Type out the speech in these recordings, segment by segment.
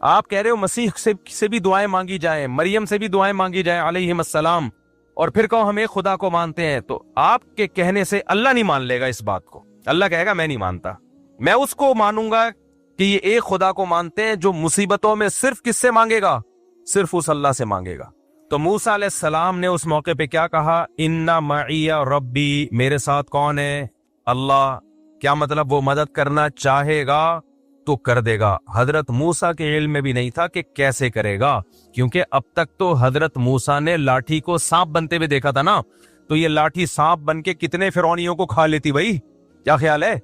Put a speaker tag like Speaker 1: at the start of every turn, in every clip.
Speaker 1: آپ کہہ رہے ہو مسیح سے بھی دعائیں مانگی جائیں، مریم سے بھی دعائیں مانگی جائیں علیہم السلام، اور پھر کہو ہم ایک خدا کو مانتے ہیں، تو آپ کے کہنے سے اللہ نہیں مان لے گا اس بات کو. اللہ کہے گا میں نہیں مانتا، میں اس کو مانوں گا کہ یہ ایک خدا کو مانتے ہیں جو مصیبتوں میں صرف کس سے مانگے گا؟ صرف اس اللہ سے مانگے گا. تو موسیٰ علیہ السلام نے اس موقع پہ کیا کہا؟ اِنَّ مَعِیَ رَبِّی، میرے ساتھ کون ہے؟ اللہ. کیا مطلب؟ وہ مدد کرنا چاہے گا تو کر دے گا. حضرت موسیٰ کے علم میں بھی نہیں تھا کہ کیسے کرے گا، کیونکہ اب تک تو حضرت موسیٰ نے لاٹھی کو سانپ بنتے ہوئے دیکھا تھا نا. تو یہ لاٹھی سانپ بن کے کتنے فرعونیوں کو کھا لیتی بھائی؟ کیا خیال ہے؟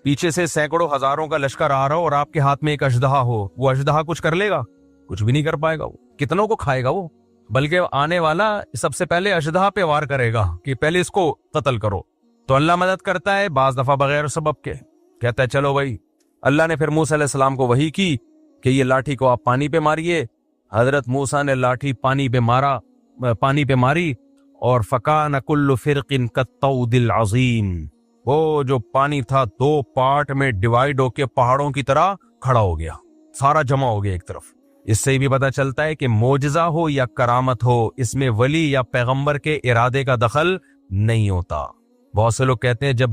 Speaker 1: پیچھے سے سینکڑوں ہزاروں کا لشکر آ رہا ہو اور آپ کے ہاتھ میں ایک اژدہا ہو، وہ اژدہا کچھ کر لے گا؟ کچھ بھی نہیں کر پائے گا. وہ کتنوں کو کھائے گا وہ؟ بلکہ آنے والا سب سے پہلے اژدہا پہ وار کرے گا کہ پہلے اس کو قتل کرو. تو اللہ مدد کرتا ہے بعض دفعہ بغیر سبب کے، کہتا ہے چلو بھائی. اللہ نے پھر موسیٰ علیہ السلام کو وحی کی کہ یہ لاٹھی کو آپ پانی پہ ماریے. حضرت موسیٰ نے لاٹھی پانی پہ ماری اور فَكَانَ كُلُّ فِرْقٍ كَالطَّوْدِ الْعَظِيمِ، وہ جو پانی تھا دو پارٹ میں ڈیوائیڈ ہو کے پہاڑوں کی طرح کھڑا ہو گیا، سارا جمع ہو گیا ایک طرف. اس سے بھی پتہ چلتا ہے کہ معجزہ ہو یا کرامت ہو، اس میں ولی یا پیغمبر کے ارادے کا دخل نہیں ہوتا. بہت سے لوگ کہتے ہیں جب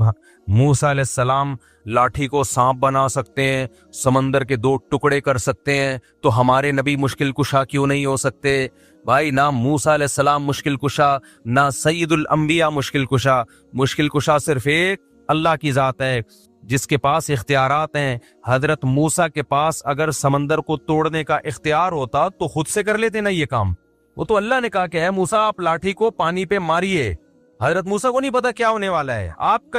Speaker 1: موسیٰ علیہ السلام لاٹھی کو سانپ بنا سکتے ہیں، سمندر کے دو ٹکڑے کر سکتے ہیں، تو ہمارے نبی مشکل کشا کیوں نہیں ہو سکتے؟ بھائی نہ موسیٰ علیہ السلام مشکل کشا، نہ سید الانبیاء مشکل کشا. مشکل کشا صرف ایک اللہ کی ذات ہے جس کے پاس اختیارات ہیں. حضرت موسیٰ کے پاس اگر سمندر کو توڑنے کا اختیار ہوتا تو خود سے کر لیتے نا یہ کام. وہ تو اللہ نے کہا کہ اے موسیٰ آپ لاٹھی کو پانی پہ ماریے. حضرت موسیٰ کو نہیں پتا کیا ہونے والا ہے، آپ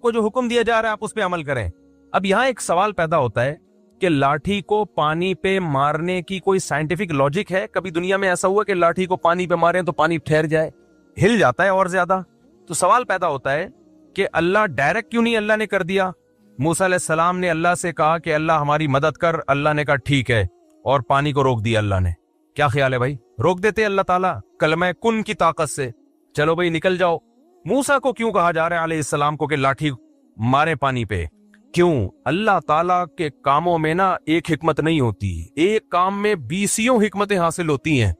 Speaker 1: کو جو حکم دیا جا رہا ہے آپ اس پہ عمل کریں. اب یہاں ایک سوال پیدا ہوتا ہے کہ لاٹھی کو پانی پہ مارنے کی کوئی سائنٹیفک لاجک ہے؟ کبھی دنیا میں ایسا ہوا کہ لاٹھی کو پانی پہ ماریں تو پانی ٹھہر جائے؟ ہل جاتا ہے اور زیادہ. تو سوال پیدا ہوتا ہے کہ اللہ ڈائریکٹ کیوں نہیں اللہ نے کر دیا؟ موسیٰ علیہ السلام نے اللہ سے کہا کہ اللہ ہماری مدد کر، اللہ نے کہا ٹھیک ہے، اور پانی کو روک دیا اللہ نے. کیا خیال ہے بھائی؟ روک دیتے اللہ تعالیٰ کلمہ کن کی طاقت سے، چلو بھائی نکل جاؤ. موسیٰ کو کیوں کہا جا رہا ہے علیہ السلام کو کہ لاٹھی مارے پانی پہ؟ کیوں؟ اللہ تعالیٰ کے کاموں میں نا ایک حکمت نہیں ہوتی، ایک کام میں 20 حکمتیں حاصل ہوتی ہیں.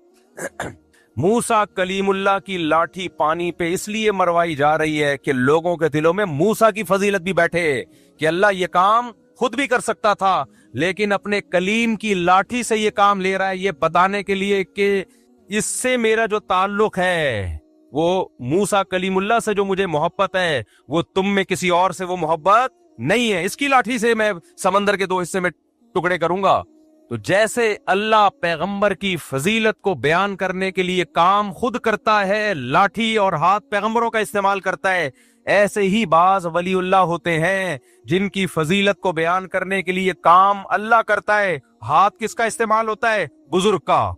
Speaker 1: موسیٰ کلیم اللہ کی لاٹھی پانی پہ اس لیے مروائی جا رہی ہے کہ لوگوں کے دلوں میں موسیٰ کی فضیلت بھی بیٹھے کہ اللہ یہ کام خود بھی کر سکتا تھا لیکن اپنے کلیم کی لاٹھی سے یہ کام لے رہا ہے، یہ بتانے کے لیے کہ اس سے میرا جو تعلق ہے، وہ موسیٰ کلیم اللہ سے جو مجھے محبت ہے، وہ تم میں کسی اور سے وہ محبت نہیں ہے. اس کی لاٹھی سے میں سمندر کے 2 حصے میں ٹکڑے کروں گا. تو جیسے اللہ پیغمبر کی فضیلت کو بیان کرنے کے لیے کام خود کرتا ہے، لاٹھی اور ہاتھ پیغمبروں کا استعمال کرتا ہے، ایسے ہی بعض ولی اللہ ہوتے ہیں جن کی فضیلت کو بیان کرنے کے لیے کام اللہ کرتا ہے. ہاتھ کس کا استعمال ہوتا ہے؟ بزرگ کا،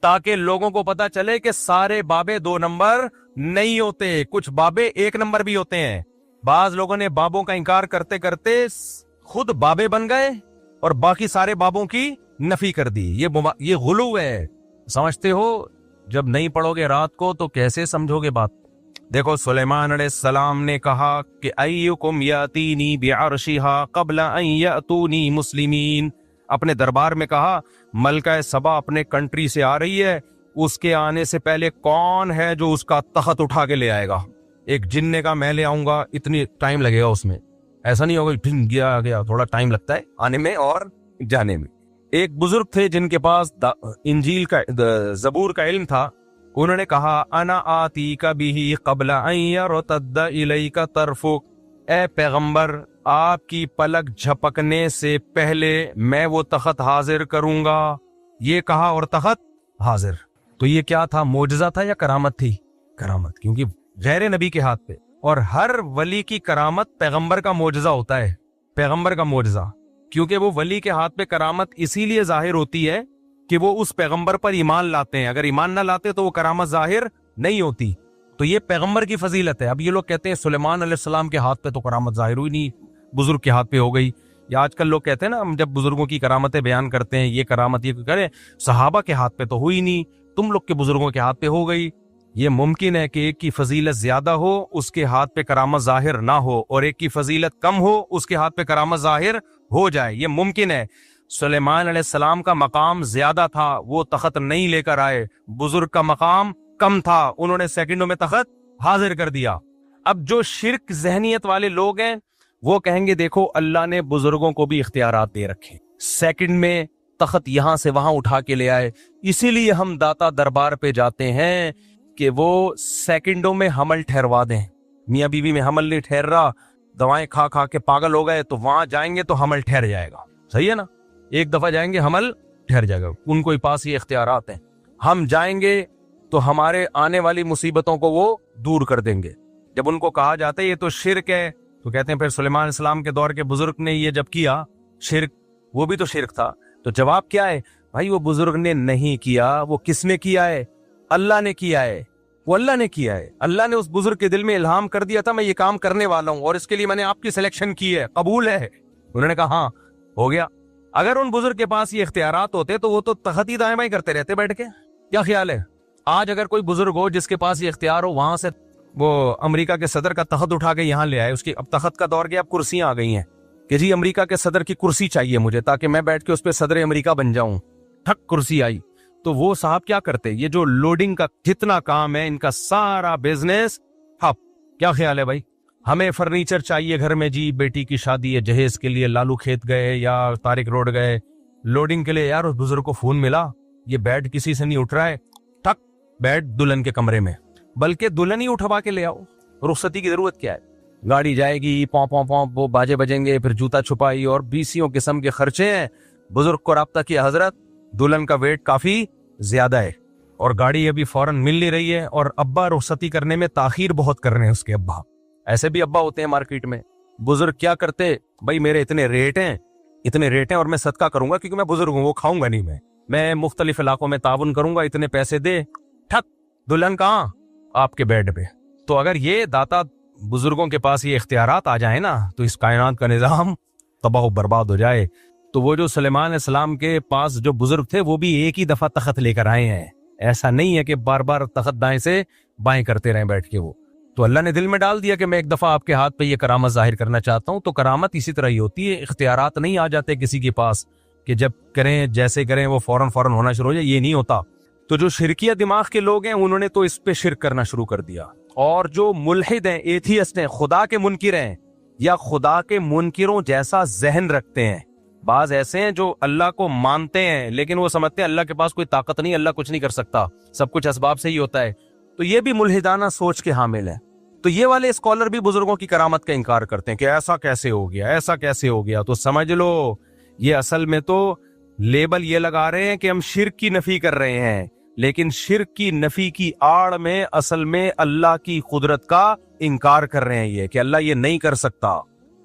Speaker 1: تاکہ لوگوں کو پتا چلے کہ سارے بابے 2 نمبر نہیں ہوتے، کچھ بابے 1 نمبر بھی ہوتے ہیں. بعض لوگوں نے بابوں کا انکار کرتے کرتے خود بابے بن گئے اور باقی سارے بابوں کی نفی کر دی. یہ غلو ہے. سمجھتے ہو؟ جب نہیں پڑھو گے رات کو تو کیسے سمجھو گے بات؟ دیکھو سلیمان علیہ السلام نے کہا کہ ایکم یاتینی بعرشھا قبل ان یاتونی مسلمین. اپنے دربار میں کہا ملکہ سبا اپنے کنٹری سے آ رہی ہے، اس کے آنے سے پہلے کون ہے جو اس کا تخت اٹھا کے لے آئے گا؟ ایک جن نے کہا میں لے آؤں گا، اتنی ٹائم لگے گا اس میں. ایسا نہیں ہوگا گیا تھوڑا ٹائم لگتا ہے آنے میں اور جانے میں. ایک بزرگ تھے جن کے پاس انجیل کا زبور کا علم تھا. انہوں نے کہا انا آتیک بہ قبل ان یرتد الیک طرفک، اے پیغمبر آپ کی پلک جھپکنے سے پہلے میں وہ تخت حاضر کروں گا. یہ کہا اور تخت حاضر. تو یہ کیا تھا؟ معجزہ تھا یا کرامت تھی؟ کرامت، کیونکہ غیر نبی کے ہاتھ پہ. اور ہر ولی کی کرامت پیغمبر کا معجزہ ہوتا ہے. پیغمبر کا معجزہ، کیونکہ وہ ولی کے ہاتھ پہ کرامت اسی لیے ظاہر ہوتی ہے کہ وہ اس پیغمبر پر ایمان لاتے ہیں. اگر ایمان نہ لاتے تو وہ کرامت ظاہر نہیں ہوتی. تو یہ پیغمبر کی فضیلت ہے. اب یہ لوگ کہتے ہیں سلیمان علیہ السلام کے ہاتھ پہ تو کرامت ظاہر ہوئی نہیں، بزرگ کے ہاتھ پہ ہو گئی. یا آج کل لوگ کہتے ہیں نا، ہم جب بزرگوں کی کرامتیں بیان کرتے ہیں، یہ کرامت یہ کریں، صحابہ کے ہاتھ پہ تو ہوئی نہیں، تم لوگ کے بزرگوں کے ہاتھ پہ ہو گئی. یہ ممکن ہے کہ ایک کی فضیلت زیادہ ہو اس کے ہاتھ پہ کرامت ظاہر نہ ہو، اور ایک کی فضیلت کم ہو اس کے ہاتھ پہ کرامت ظاہر ہو جائے. یہ ممکن ہے. سلیمان علیہ السلام کا مقام زیادہ تھا، وہ تخت نہیں لے کر آئے، بزرگ کا مقام کم تھا، انہوں نے سیکنڈوں میں تخت حاضر کر دیا۔ اب جو شرک ذہنیت والے لوگ ہیں وہ کہیں گے دیکھو اللہ نے بزرگوں کو بھی اختیارات دے رکھے، سیکنڈ میں تخت یہاں سے وہاں اٹھا کے لے آئے، اسی لیے ہم داتا دربار پہ جاتے ہیں کہ وہ سیکنڈوں میں حمل ٹھہروا دیں۔ میاں بیوی میں حمل نہیں ٹھہر رہا، دوائیں کھا کھا کے پاگل ہو گئے، تو وہاں جائیں گے تو حمل ٹھہر جائے گا، صحیح ہے نا؟ ایک دفعہ جائیں گے حمل ٹھہر جائے گا، ان کو پاس یہ اختیارات ہیں۔ ہم جائیں گے تو ہمارے آنے والی مصیبتوں کو وہ دور کر دیں گے۔ جب ان کو کہا جاتا ہے یہ تو شرک ہے، تو کہتے ہیں پھر سلیمان علیہ السلام کے دور کے بزرگ نے یہ جب کیا شرک، وہ بھی تو شرک تھا۔ تو جواب کیا ہے بھائی؟ وہ بزرگ نے نہیں کیا، وہ کس نے کیا ہے؟ اللہ نے کیا ہے، وہ اللہ نے کیا ہے۔ اللہ نے اس بزرگ کے دل میں الہام کر دیا تھا میں یہ کام کرنے والا ہوں اور اس کے لیے میں نے آپ کی سلیکشن کی ہے، قبول ہے؟ انہوں نے کہا ہاں ہو گیا۔ اگر ان بزرگ کے پاس یہ اختیارات ہوتے تو وہ تو تخت ہی دائیں بائیں کرتے رہتے بیٹھ کے۔ کیا خیال ہے آج اگر کوئی بزرگ ہو جس کے پاس یہ اختیار ہو، وہاں سے وہ امریکہ کے صدر کا تخت اٹھا کے یہاں لے آئے، اس کی اب تخت کا دور گیا، اب کرسیاں آ گئی ہیں کہ جی امریکہ کے صدر کی کرسی چاہیے مجھے تاکہ میں بیٹھ کے اس پہ صدر امریکہ بن جاؤں، ٹھک کرسی آئی، تو وہ صاحب کیا کرتے؟ یہ جو لوڈنگ کا جتنا کام ہے ان کا سارا بزنس ٹھپ۔ کیا خیال ہے بھائی؟ ہمیں فرنیچر چاہیے گھر میں، جی بیٹی کی شادی ہے، جہیز کے لیے لالو کھیت گئے یا طارق روڈ گئے لوڈنگ کے لیے، یار اس بزرگ کو فون ملا یہ بیڈ کسی سے نہیں اٹھ رہا ہے، ٹھک بیڈ دلہن کے کمرے میں، بلکہ دلہن ہی اٹھوا کے لے آؤ، رخصتی کی ضرورت کیا ہے؟ گاڑی جائے گی، پوں پوں پوں وہ باجے بجیں گے، پھر جوتا چھپائی اور 20 قسم کے خرچے ہیں۔ بزرگ کو رابطہ کیا حضرت دلہن کا ویٹ کافی زیادہ ہے اور گاڑی ابھی فوراً مل نہیں رہی ہے، اور ابا رخصتی کرنے میں تاخیر بہت کر رہے ہیں اس کے ابا، ایسے بھی ابا ہوتے ہیں مارکیٹ میں۔ بزرگ کیا کرتے؟ بھائی میرے اتنے ریٹ ہیں اور میں صدقہ کروں گا کیونکہ میں بزرگ ہوں، وہ کھاؤں گا نہیں، میں مختلف علاقوں میں تعاون کروں گا، اتنے پیسے دے، ٹھک دلہن کہاں؟ آپ کے بیڈ پہ۔ تو اگر یہ داتا بزرگوں کے پاس یہ اختیارات آ جائیں نا تو اس کائنات کا نظام تباہ و برباد ہو جائے۔ تو وہ جو سلیمان علیہ السلام کے پاس جو بزرگ تھے وہ بھی ایک ہی دفعہ تخت لے کر آئے ہیں، ایسا نہیں ہے کہ بار بار تخت دائیں سے بائیں کرتے رہیں بیٹھ کے۔ وہ تو اللہ نے دل میں ڈال دیا کہ میں ایک دفعہ آپ کے ہاتھ پہ یہ کرامت ظاہر کرنا چاہتا ہوں، تو کرامت اسی طرح ہی ہوتی ہے، اختیارات نہیں آ جاتے کسی کے پاس کہ جب کریں جیسے کریں وہ فوراً ہونا شروع ہو جائے، یہ نہیں ہوتا۔ تو جو شرکیہ دماغ کے لوگ ہیں انہوں نے تو اس پہ شرک کرنا شروع کر دیا، اور جو ملحد ہیں، ایتھیسٹ ہیں، خدا کے منکر ہیں یا خدا کے منکروں جیسا ذہن رکھتے ہیں، بعض ایسے ہیں جو اللہ کو مانتے ہیں لیکن وہ سمجھتے ہیں اللہ کے پاس کوئی طاقت نہیں، اللہ کچھ نہیں کر سکتا، سب کچھ اسباب سے ہی ہوتا ہے، تو یہ بھی ملحدانہ سوچ کے حامل ہے۔ تو یہ والے اسکالر بھی بزرگوں کی کرامت کا انکار کرتے ہیں کہ ایسا کیسے ہو گیا، ایسا کیسے ہو گیا، تو سمجھ لو یہ اصل میں تو لیبل یہ لگا رہے ہیں کہ ہم شرک کی نفی کر رہے ہیں، لیکن شرک کی نفی کی آڑ میں اصل میں اللہ کی قدرت کا انکار کر رہے ہیں، یہ کہ اللہ یہ نہیں کر سکتا۔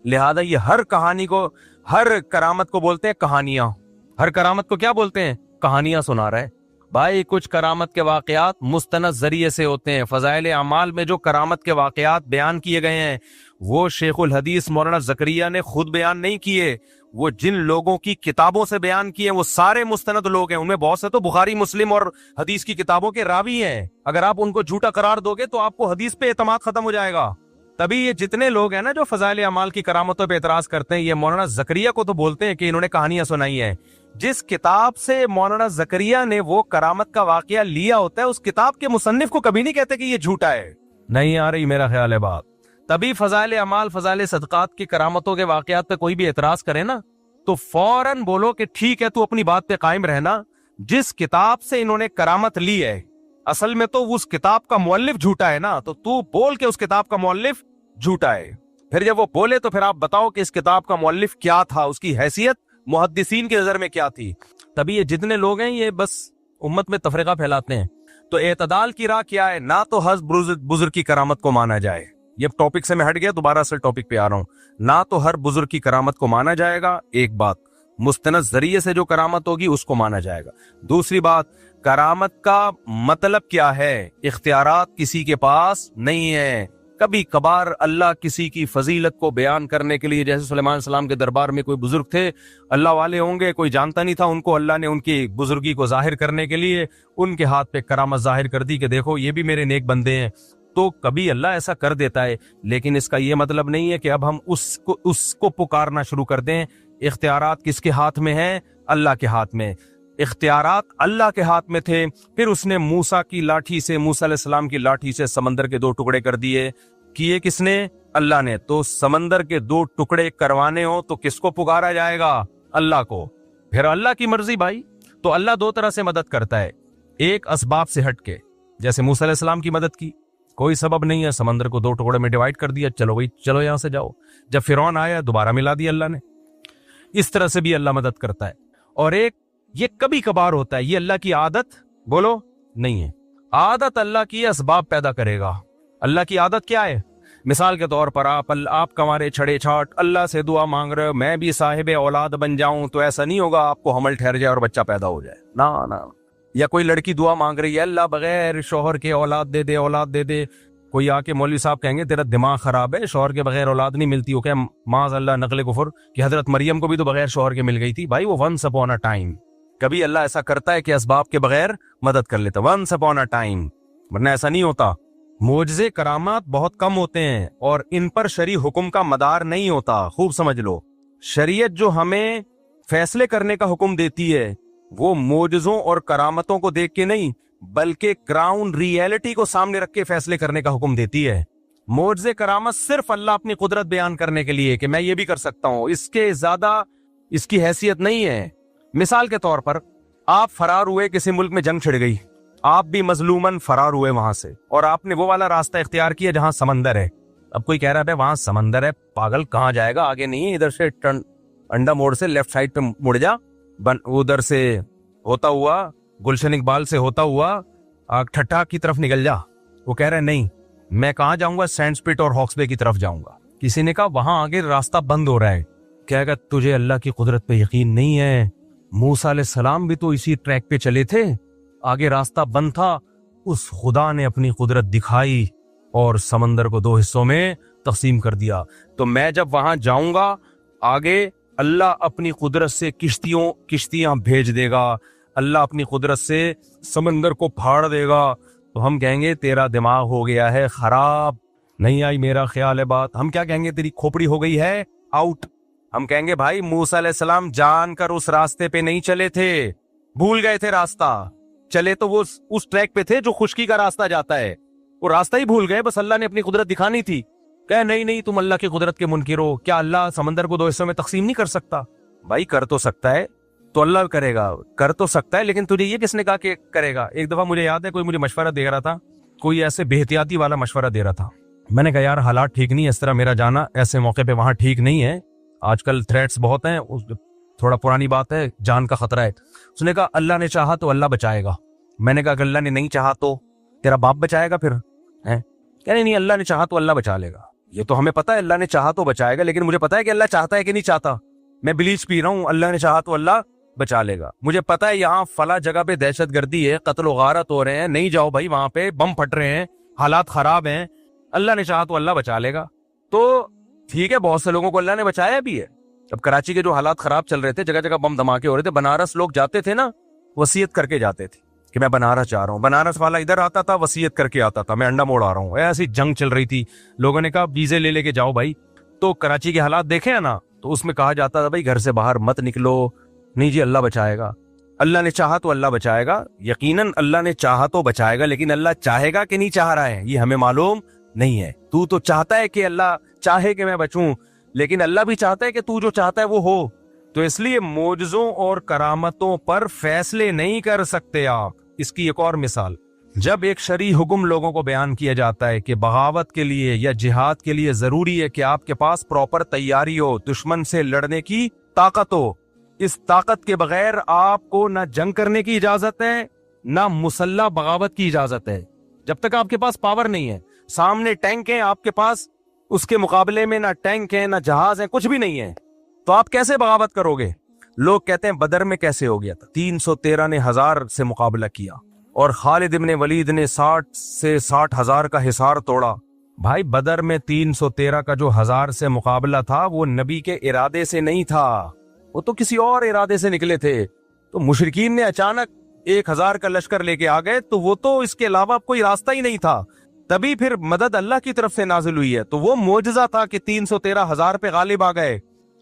Speaker 1: لہذا یہ ہر کہانی کو، ہر کرامت کو بولتے ہیں کہانیاں، ہر کرامت کو کیا بولتے ہیں؟ کہانیاں سنا رہا ہے۔ بھائی کچھ کرامت کے واقعات مستند ذریعے سے ہوتے ہیں، فضائل اعمال میں جو کرامت کے واقعات بیان کیے گئے ہیں وہ شیخ الحدیث مولانا زکریا نے خود بیان نہیں کیے، وہ جن لوگوں کی کتابوں سے بیان کیے ہیں وہ سارے مستند لوگ ہیں، ان میں بہت سے تو بخاری مسلم اور حدیث کی کتابوں کے راوی ہیں، اگر آپ ان کو جھوٹا قرار دو گے تو آپ کو حدیث پہ اعتماد ختم ہو جائے گا۔ تبھی یہ جتنے لوگ ہیں نا جو فضائل اعمال کی کرامتوں پہ اعتراض کرتے ہیں، یہ مولانا زکریا کو تو بولتے ہیں کہ انہوں نے کہانیاں سنائی ہیں، جس کتاب سے مولانا زکریا نے وہ کرامت کا واقعہ لیا ہوتا ہے اس کتاب کے مصنف کو کبھی نہیں کہتے کہ یہ جھوٹا ہے۔ نہیں آ رہی میرا خیال ہے بات؟ تبھی فضائل اعمال، فضائل صدقات کی کرامتوں کے واقعات پہ کوئی بھی اعتراض کرے نا تو فوراً بولو کہ ٹھیک ہے تو اپنی بات پہ قائم رہنا، جس کتاب سے انہوں نے کرامت لی ہے اصل میں تو اس کتاب کا مؤلف جھوٹا ہے نا، تو بول کہ اس کتاب کا مؤلف جھوٹا ہے۔ پھر جب وہ بولے تو پھر آپ بتاؤ کہ اس کتاب کا مؤلف کیا تھا، اس کی حیثیت محدثین کی نظر میں کیا تھی۔ تبھی یہ جتنے لوگ ہیں یہ بس امت میں تفرقہ پھیلاتے ہیں۔ تو اعتدال کی راہ کیا ہے؟ نہ تو ہر بزرگ کی کرامت کو مانا جائے، یہ ٹاپک سے میں ہٹ گیا، دوبارہ اصل ٹاپک پہ آ رہا ہوں، نہ تو ہر بزرگ کی کرامت کو مانا جائے گا، ایک بات، مستند ذریعے سے جو کرامت ہوگی اس کو مانا جائے گا۔ دوسری بات، کرامت کا مطلب کیا ہے؟ اختیارات کسی کے پاس نہیں ہے۔ کبھی کبھار اللہ کسی کی فضیلت کو بیان کرنے کے لیے، جیسے سلیمان علیہ السلام کے دربار میں کوئی بزرگ تھے، اللہ والے ہوں گے، کوئی جانتا نہیں تھا ان کو، اللہ نے ان کی بزرگی کو ظاہر کرنے کے لیے ان کے ہاتھ پہ کرامت ظاہر کر دی کہ دیکھو یہ بھی میرے نیک بندے ہیں۔ تو کبھی اللہ ایسا کر دیتا ہے، لیکن اس کا یہ مطلب نہیں ہے کہ اب ہم اس کو پکارنا شروع کر دیں۔ اختیارات کس کے ہاتھ میں ہیں؟ اللہ کے ہاتھ میں، اختیارات اللہ کے ہاتھ میں تھے. پھر اس نے موسیٰ کی لاٹھی سے، موسیٰ علیہ السلام کی لاٹھی سے سمندر کے 2 ٹکڑے کر دیے. کیے کس نے؟ اللہ نے. تو سمندر کے 2 ٹکڑے کروانے ہو تو کس کو پکارا جائے گا؟ اللہ کو. پھر اللہ کی مرضی بھائی. تو اللہ 2 طرح سے مدد کرتا ہے. ایک اسباب سے ہٹ کے، جیسے موسیٰ علیہ السلام کی مدد کی، کوئی سبب نہیں ہے، سمندر کو 2 ٹکڑے میں ڈیوائڈ کر دیا، چلو بھائی چلو یہاں سے جاؤ. جب فرعون آیا دوبارہ ملا دیا اللہ نے. اس طرح سے بھی اللہ مدد کرتا ہے. اور ایک یہ کبھی کبھار ہوتا ہے، یہ اللہ کی عادت بولو نہیں ہے. عادت اللہ کی اسباب پیدا کرے گا. اللہ کی عادت کیا ہے؟ مثال کے طور پر آپ کمارے چھڑے چھاٹ اللہ سے دعا مانگ رہے ہو میں بھی صاحب اولاد بن جاؤں، تو ایسا نہیں ہوگا آپ کو حمل ٹھہر جائے اور بچہ پیدا ہو جائے. نا. یا کوئی لڑکی دعا مانگ رہی ہے اللہ بغیر شوہر کے اولاد دے دے، اولاد دے دے. کوئی آ کے مولوی صاحب کہیں گے تیرا دماغ خراب ہے، شوہر کے بغیر اولاد نہیں ملتی. وہ کہ معاذ اللہ نقل کفر کہ حضرت مریم کو بھی تو بغیر شوہر کے مل گئی تھی. بھائی وہ ونس اپون اے ٹائم. کبھی اللہ ایسا کرتا ہے کہ اسباب کے بغیر مدد کر لیتا، ونس اپون اے ٹائم، ورنہ ایسا نہیں ہوتا. معجزے کرامات بہت کم ہوتے ہیں اور ان پر شرعی حکم کا مدار نہیں ہوتا. خوب سمجھ لو، شریعت جو ہمیں فیصلے کرنے کا حکم دیتی ہے وہ معجزوں اور کرامتوں کو دیکھ کے نہیں بلکہ گراؤنڈ ریئلٹی کو سامنے رکھ کے فیصلے کرنے کا حکم دیتی ہے. معجزے کرامت صرف اللہ اپنی قدرت بیان کرنے کے لیے کہ میں یہ بھی کر سکتا ہوں، اس کے زیادہ اس کی حیثیت نہیں ہے. مثال کے طور پر آپ فرار ہوئے، کسی ملک میں جنگ چھڑ گئی، آپ بھی مظلومن فرار ہوئے وہاں سے، اور آپ نے وہ والا راستہ اختیار کیا جہاں سمندر ہے. اب کوئی کہہ رہا ہے وہاں سمندر ہے، پاگل کہاں جائے گا، آگے نہیں، ادھر سے انڈا موڑ سے لیفٹ سائڈ پہ مڑ جا، ادھر سے ہوتا ہوا گلشن اقبال سے ہوتا ہوا ٹھٹا کی طرف نکل جا. وہ کہہ رہے نہیں میں کہاں جاؤں گا، سینڈ سپٹ اور ہاکس بے کی طرف جاؤں گا. کسی نے کہا وہاں آگے راستہ بند ہو رہا ہے. کہے گا تجھے اللہ کی قدرت پہ یقین نہیں ہے، موسیٰ علیہ السلام بھی تو اسی ٹریک پہ چلے تھے، آگے راستہ بند تھا، اس خدا نے اپنی قدرت دکھائی اور سمندر کو 2 حصوں میں تقسیم کر دیا. تو میں جب وہاں جاؤں گا آگے اللہ اپنی قدرت سے کشتیاں بھیج دے گا، اللہ اپنی قدرت سے سمندر کو پھاڑ دے گا. تو ہم کہیں گے تیرا دماغ ہو گیا ہے خراب، نہیں آئی میرا خیال ہے بات. ہم کیا کہیں گے؟ تیری کھوپڑی ہو گئی ہے آؤٹ. ہم کہیں گے بھائی موسیٰ علیہ السلام جان کر اس راستے پہ نہیں چلے تھے، بھول گئے تھے راستہ. چلے تو وہ اس ٹریک پہ تھے جو خشکی کا راستہ جاتا ہے، وہ راستہ ہی بھول گئے، بس اللہ نے اپنی قدرت دکھانی تھی. کہ نہیں تم اللہ کی قدرت کے منکر ہو، کیا اللہ سمندر کو 2 حصوں میں تقسیم نہیں کر سکتا؟ بھائی کر تو سکتا ہے، تو اللہ کرے گا، کر تو سکتا ہے، لیکن تجھے یہ کس نے کہا کہ کرے گا؟ ایک دفعہ مجھے یاد ہے کوئی مجھے مشورہ دے رہا تھا، کوئی ایسے بے احتیاطی والا مشورہ دے رہا تھا. میں نے کہا یار حالات ٹھیک نہیں ہے، اس طرح میرا جانا ایسے موقع پہ وہاں ٹھیک نہیں ہے، آج کل تھریٹس بہت ہیں، تھوڑا پرانی بات ہے، جان کا خطرہ ہے. اس نے کہا اللہ نے چاہا تو اللہ بچائے گا. میں نے کہا اگر اللہ نے نہیں چاہا تو تیرا باپ بچائے گا پھر؟ کہنے نہیں اللہ نے چاہا تو اللہ بچا لے گا. یہ تو ہمیں پتا ہے اللہ نے چاہا تو بچائے گا، لیکن مجھے پتا ہے کہ اللہ چاہتا ہے کہ نہیں چاہتا. میں بلیچ پی رہا ہوں، اللہ نے چاہا تو اللہ بچا لے گا. مجھے پتا ہے یہاں فلاں جگہ پہ دہشت گردی ہے، قتل و غارت ہو رہے ہیں، نہیں جاؤ بھائی، وہاں پہ بم پھٹ رہے ہیں، حالات خراب ہیں، اللہ نے چاہا تو اللہ بچا لے گا. تو ٹھیک ہے، بہت سے لوگوں کو اللہ نے بچایا بھی ہے. اب کراچی کے جو حالات خراب چل رہے تھے، جگہ جگہ بم دھماکے ہو رہے تھے، بنارس لوگ جاتے تھے نا، وصیت کر کے جاتے تھے کہ میں بنارس جا رہا ہوں. بنارس والا ادھر آتا تھا، وصیت کر کے آتا تھا میں انڈا موڑ آ رہا ہوں. ایسی جنگ چل رہی تھی، لوگوں نے کہا ویزے لے کے جاؤ بھائی. تو کراچی کے حالات دیکھے ہیں نا، تو اس میں کہا جاتا تھا بھائی گھر سے باہر مت نکلو، نہیں جی اللہ بچائے گا. اللہ نے چاہا تو اللہ بچائے گا، یقیناً اللہ نے چاہا تو بچائے گا، لیکن اللہ چاہے گا کہ نہیں چاہ رہا ہے یہ ہمیں معلوم نہیں ہے. تو چاہتا ہے کہ اللہ چاہے کہ میں بچوں، لیکن اللہ بھی چاہتا ہے کہ تو جو چاہتا ہے وہ ہو. تو اس لیے معجزوں اور کرامتوں پر فیصلے نہیں کر سکتے آپ. اس کی ایک اور مثال، جب ایک شرعی حکم لوگوں کو بیان کیا جاتا ہے کہ بغاوت کے لیے یا جہاد کے لیے ضروری ہے کہ آپ کے پاس پراپر تیاری ہو، دشمن سے لڑنے کی طاقت ہو. اس طاقت کے بغیر آپ کو نہ جنگ کرنے کی اجازت ہے، نہ مسلح بغاوت کی اجازت ہے. جب تک آپ کے پاس پاور نہیں ہے، سامنے ٹینک ہیں آپ کے پاس، اس کے مقابلے میں نہ ٹینک ہیں نہ جہاز ہیں، کچھ بھی نہیں ہے، تو آپ کیسے بغاوت کرو گے؟ لوگ کہتے ہیں بدر میں کیسے ہو گیا تھا، 313 نے 1000 سے مقابلہ کیا اور خالد ابن ولید نے 60 سے 60,000 کا حصار توڑا. بھائی بدر میں 313 کا جو 1000 سے مقابلہ تھا وہ نبی کے ارادے سے نہیں تھا، وہ تو کسی اور ارادے سے نکلے تھے. تو مشرکین نے اچانک 1000 کا لشکر لے کے آ گئے، تو وہ تو اس کے علاوہ کوئی راستہ ہی نہیں تھا. تبھی پھر مدد اللہ کی طرف سے نازل ہوئی ہے. تو وہ معجزہ تھا کہ 313 1000 پہ غالب آ گئے.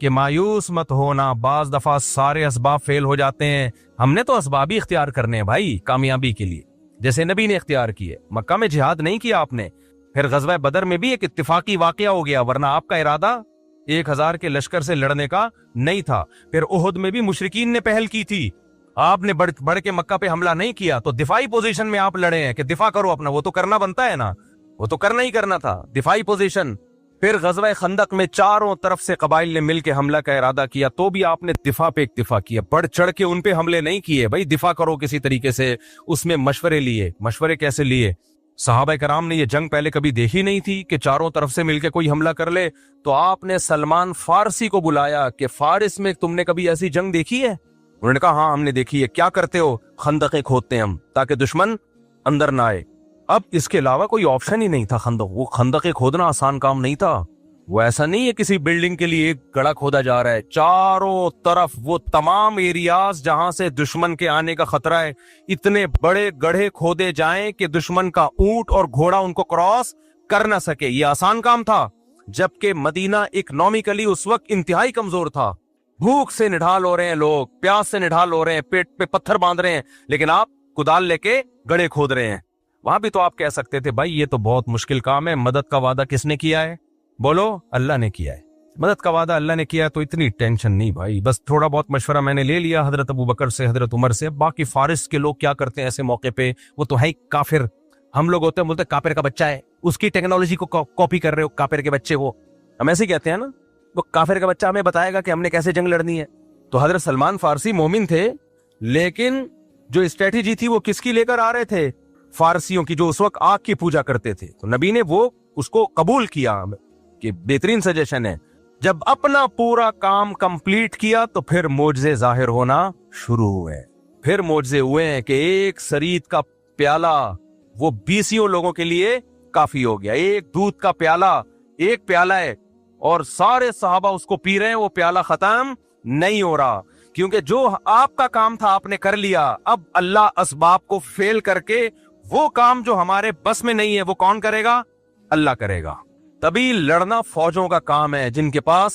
Speaker 1: کہ مایوس مت ہونا، بعض دفعہ سارے اسباب فیل ہو جاتے ہیں، ہم نے تو اسباب ہی اختیار کرنے ہیں بھائی کامیابی کے لیے، جیسے نبی نے اختیار کیے۔ مکہ میں جہاد نہیں کیا آپ نے، پھر غزوہ بدر میں بھی ایک اتفاقی واقعہ ہو گیا، ورنہ آپ کا ارادہ 1000 کے لشکر سے لڑنے کا نہیں تھا۔ پھر احد میں بھی مشرکین نے پہل کی تھی، آپ نے بڑھ کے مکہ پہ حملہ نہیں کیا، تو دفاعی پوزیشن میں آپ لڑے ہیں کہ دفاع کرو اپنا، وہ تو کرنا بنتا ہے نا، وہ تو کرنا ہی کرنا تھا، دفاعی پوزیشن۔ پھر غزوہ خندق میں چاروں طرف سے قبائل نے مل کے حملہ کا ارادہ کیا، تو بھی آپ نے دفاع پہ اکتفا کیا، بڑھ چڑھ کے ان پہ حملے نہیں کیے، بھائی دفاع کرو کسی طریقے سے، اس میں مشورے لیے۔ مشورے کیسے لیے؟ صحابہ کرام نے یہ جنگ پہلے کبھی دیکھی نہیں تھی کہ چاروں طرف سے مل کے کوئی حملہ کر لے، تو آپ نے سلمان فارسی کو بلایا کہ فارس میں تم نے کبھی ایسی جنگ دیکھی ہے؟ انہوں نے کہا ہاں ہم نے دیکھی ہے۔ کیا کرتے ہو؟ خندقیں کھودتے ہیں ہم تاکہ دشمن اندر نہ آئے۔ اب اس کے علاوہ کوئی آپشن ہی نہیں تھا خندق، وہ خندقیں کھودنا آسان کام نہیں تھا، وہ ایسا نہیں ہے کسی بلڈنگ کے لیے ایک گڑھا کھودا جا رہا ہے، چاروں طرف وہ تمام ایریاز جہاں سے دشمن کے آنے کا خطرہ ہے، اتنے بڑے گڑھے کھودے جائیں کہ دشمن کا اونٹ اور گھوڑا ان کو کراس کر نہ سکے۔ یہ آسان کام تھا، جبکہ مدینہ اکنامکلی اس وقت انتہائی کمزور تھا، بھوک سے نڈھال ہو رہے ہیں لوگ، پیاس سے نڈھال ہو رہے ہیں، پیٹ پہ پتھر باندھ رہے ہیں، لیکن آپ کدال لے کے گڑھے کھود رہے ہیں۔ وہاں بھی تو آپ کہہ سکتے تھے بھائی یہ تو بہت مشکل کام ہے، مدد کا وعدہ کس نے کیا ہے؟ بولو، اللہ نے کیا ہے، مدد کا وعدہ اللہ نے کیا ہے، تو اتنی ٹینشن نہیں بھائی، بس تھوڑا بہت مشورہ میں نے لے لیا حضرت ابو بکر سے، حضرت عمر سے۔ باقی فارس کے لوگ کیا کرتے ہیں ایسے موقع پہ، وہ تو ہے کافر، ہم لوگ ہوتے ہیں بولتے کافر کا بچہ ہے، اس کی ٹیکنالوجی کو کاپی کر رہے ہو، کافر کے بچے وہ، ہم ایسے کہتے ہیں نا، وہ کافر کا بچہ ہمیں بتائے گا کہ ہم نے کیسے جنگ لڑنی ہے۔ تو حضرت سلمان فارسی مومن تھے، لیکن جو اسٹریٹجی تھی وہ کس کی لے کر آ رہے تھے؟ فارسیوں کی، جو اس وقت آگ کی پوجا کرتے تھے، تو نبی نے وہ اس کو قبول کیا کہ بہترین سجیشن ہے۔ جب اپنا پورا کام کمپلیٹ کیا تو پھر معجزے ظاہر ہونا شروع ہوئے، پھر معجزے ہوئے ہیں کہ ایک سرید کا پیالہ وہ 20 لوگوں کے لیے کافی ہو گیا، ایک دودھ کا پیالہ، ایک پیالہ ہے اور سارے صحابہ اس کو پی رہے ہیں، وہ پیالہ ختم نہیں ہو رہا، کیونکہ جو آپ کا کام تھا آپ نے کر لیا، اب اللہ اسباب کو فیل کر کے وہ کام جو ہمارے بس میں نہیں ہے وہ کون کرے گا؟ اللہ کرے گا۔ تبھی لڑنا فوجوں کا کام ہے جن کے پاس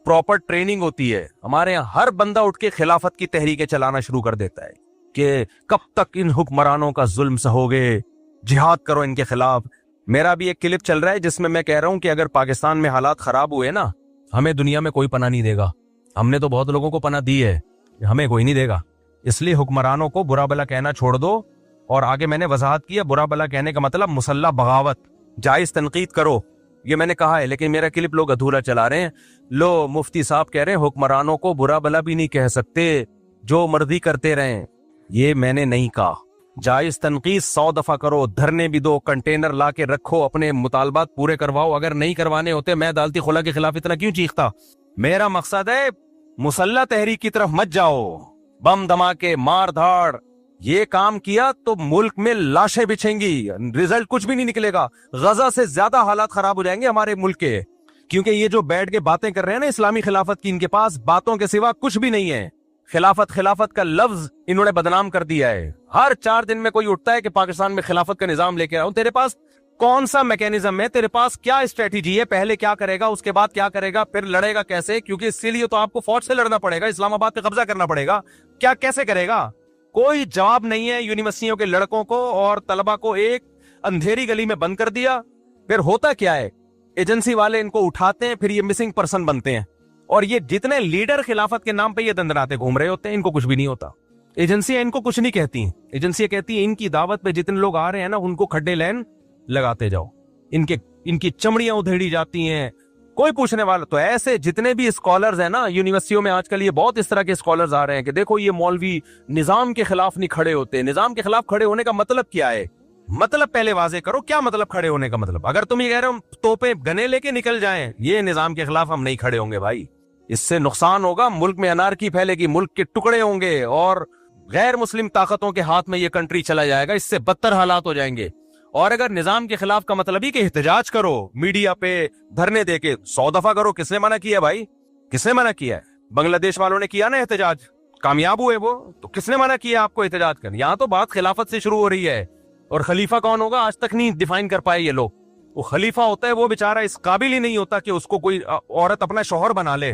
Speaker 1: پراپر ٹریننگ ہوتی ہے۔ ہمارے یہاں ہر بندہ اٹھ کے خلافت کی تحریکیں چلانا شروع کر دیتا ہے کہ کب تک ان حکمرانوں کا ظلم سہوگے، جہاد کرو ان کے خلاف۔ میرا بھی ایک کلپ چل رہا ہے جس میں میں کہہ رہا ہوں کہ اگر پاکستان میں حالات خراب ہوئے نا، ہمیں دنیا میں کوئی پناہ نہیں دے گا، ہم نے تو بہت لوگوں کو پناہ دی ہے، ہمیں کوئی نہیں دے گا، اس لیے حکمرانوں کو برا بلا کہنا چھوڑ دو۔ اور آگے میں نے وضاحت کیا برا بلا کہنے کا مطلب مسلح بغاوت، جائز تنقید کرو، یہ میں نے کہا ہے، لیکن میرا کلپ لوگ ادھورا چلا رہے ہیں۔ لو مفتی صاحب کہہ رہے ہیں حکمرانوں کو برا بلا بھی نہیں کہہ سکتے، جو مرضی کرتے رہیں، یہ میں نے نہیں کہا۔ جائز تنقید 100 دفعہ کرو، دھرنے بھی دو، کنٹینر لا کے رکھو، اپنے مطالبات پورے کرواؤ، اگر نہیں کروانے ہوتے میں عدالتی خلا کے خلاف اتنا کیوں چیختا؟ میرا مقصد ہے مسلح تحریک کی طرف مت جاؤ، بم دھماکے، مار دھاڑ، یہ کام کیا تو ملک میں لاشیں بچھیں گی، رزلٹ کچھ بھی نہیں نکلے گا، غزہ سے زیادہ حالات خراب ہو جائیں گے ہمارے ملک کے، کیونکہ یہ جو بیٹھ کے باتیں کر رہے ہیں نا اسلامی خلافت کی، ان کے پاس باتوں کے سوا کچھ بھی نہیں ہے۔ خلافت کا لفظ انہوں نے بدنام کر دیا ہے، ہر 4 دن میں کوئی اٹھتا ہے کہ پاکستان میں خلافت کا نظام لے کے آؤں، تیرے پاس کون سا میکینزم ہے، تیرے پاس کیا اسٹریٹجی ہے، پہلے کیا کرے گا، اس کے بعد کیا کرے گا، پھر لڑے گا کیسے؟ کیونکہ اس کے لیے تو آپ کو فوج سے لڑنا پڑے گا، اسلام آباد پہ قبضہ کرنا پڑے گا، کیا کیسے کرے گا؟ کوئی جواب نہیں ہے۔ یونیورسٹیوں کے لڑکوں کو اور طلبہ کو ایک اندھیری گلی میں بند کر دیا، پھر ہوتا کیا ہے، ایجنسی والے ان کو اٹھاتے ہیں، پھر یہ مسنگ پرسن بنتے ہیں، اور یہ جتنے لیڈر خلافت کے نام پہ یہ دندناتے گھوم رہے ہوتے ہیں، ان کو کچھ بھی نہیں ہوتا۔ ایجنسیاں ان کو کچھ نہیں کہتی ہیں، ایجنسیاں کہتی ہیں ان کی دعوت پہ جتنے لوگ آ رہے ہیں نا ان کو کھڈے لین لگاتے جاؤ، ان کی چمڑیاں ادھیڑی جاتی ہیں، کوئی پوچھنے والا۔ تو ایسے جتنے بھی اسکالرز ہیں نا یونیورسٹیوں میں آج کل، یہ بہت اس طرح کے اسکالرز آ رہے ہیں کہ دیکھو یہ مولوی نظام کے خلاف نہیں کھڑے ہوتے۔ نظام کے خلاف کھڑے ہونے کا مطلب کیا ہے؟ مطلب پہلے واضح کرو، کیا مطلب کھڑے ہونے کا مطلب؟ اگر تم یہ کہہ رہے ہو توپیں گنے لے کے نکل جائیں، یہ نظام کے خلاف ہم نہیں کھڑے ہوں گے بھائی، اس سے نقصان ہوگا، ملک میں انارکی پھیلے گی، ملک کے ٹکڑے ہوں گے، اور غیر مسلم طاقتوں کے ہاتھ میں یہ کنٹری چلا جائے گا، اس سے بدتر حالات ہو جائیں گے۔ اور اگر نظام کے خلاف کا مطلب ہی کہ احتجاج کرو، میڈیا پہ دھرنے دے کے 100 دفعہ کرو، کس نے منع کیا بھائی؟ کس نے منع کیا ہے؟ بنگلہ دیش والوں نے کیا نا احتجاج، کامیاب ہوئے وہ، تو کس نے منع کیا آپ کو احتجاج کرنے؟ یہاں تو بات خلافت سے شروع ہو رہی ہے، اور خلیفہ کون ہوگا آج تک نہیں ڈیفائن کر پائے یہ لوگ۔ وہ خلیفہ ہوتا ہے وہ بیچارہ اس قابل ہی نہیں ہوتا کہ اس کو کوئی عورت اپنا شوہر بنا لے،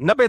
Speaker 1: 90,